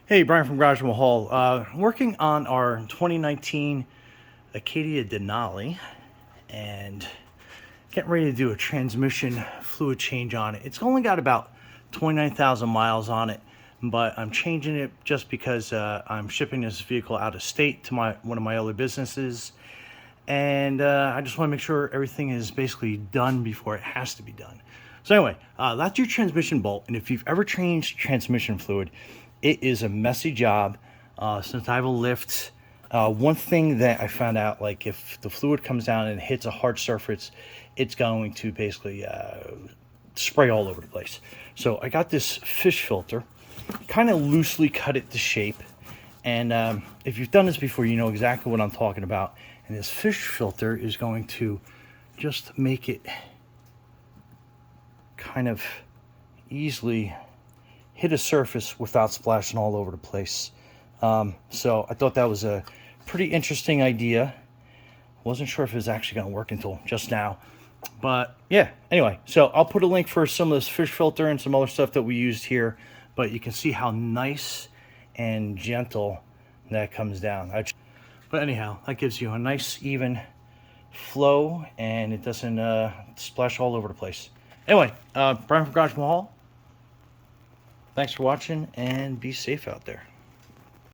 Hey, Brian from Garage Mahal. Working on our 2019 Acadia Denali and getting ready to do a transmission fluid change on it. It's only got about 29,000 miles on it, but I'm changing it just because I'm shipping this vehicle out of state to one of my other businesses, and I just want to make sure everything is basically done before it has to be done. So anyway, that's your transmission bolt, and if you've ever changed transmission fluid, it is a messy job. Since I have a lift, one thing that I found out, like if the fluid comes down and hits a hard surface, it's going to basically spray all over the place. So I got this fish filter, kind of loosely cut it to shape. And if you've done this before, you know exactly what I'm talking about. And this fish filter is going to just make it kind of easily hit a surface without splashing all over the place. So I thought that was a pretty interesting idea. Wasn't sure if it was actually going to work until just now. But yeah, anyway, so I'll put a link for some of this fish filter and some other stuff that we used here. But you can see how nice and gentle that comes down. But anyhow, that gives you a nice even flow and it doesn't splash all over the place. Anyway, Brian from Garage Mahal, thanks for watching and be safe out there.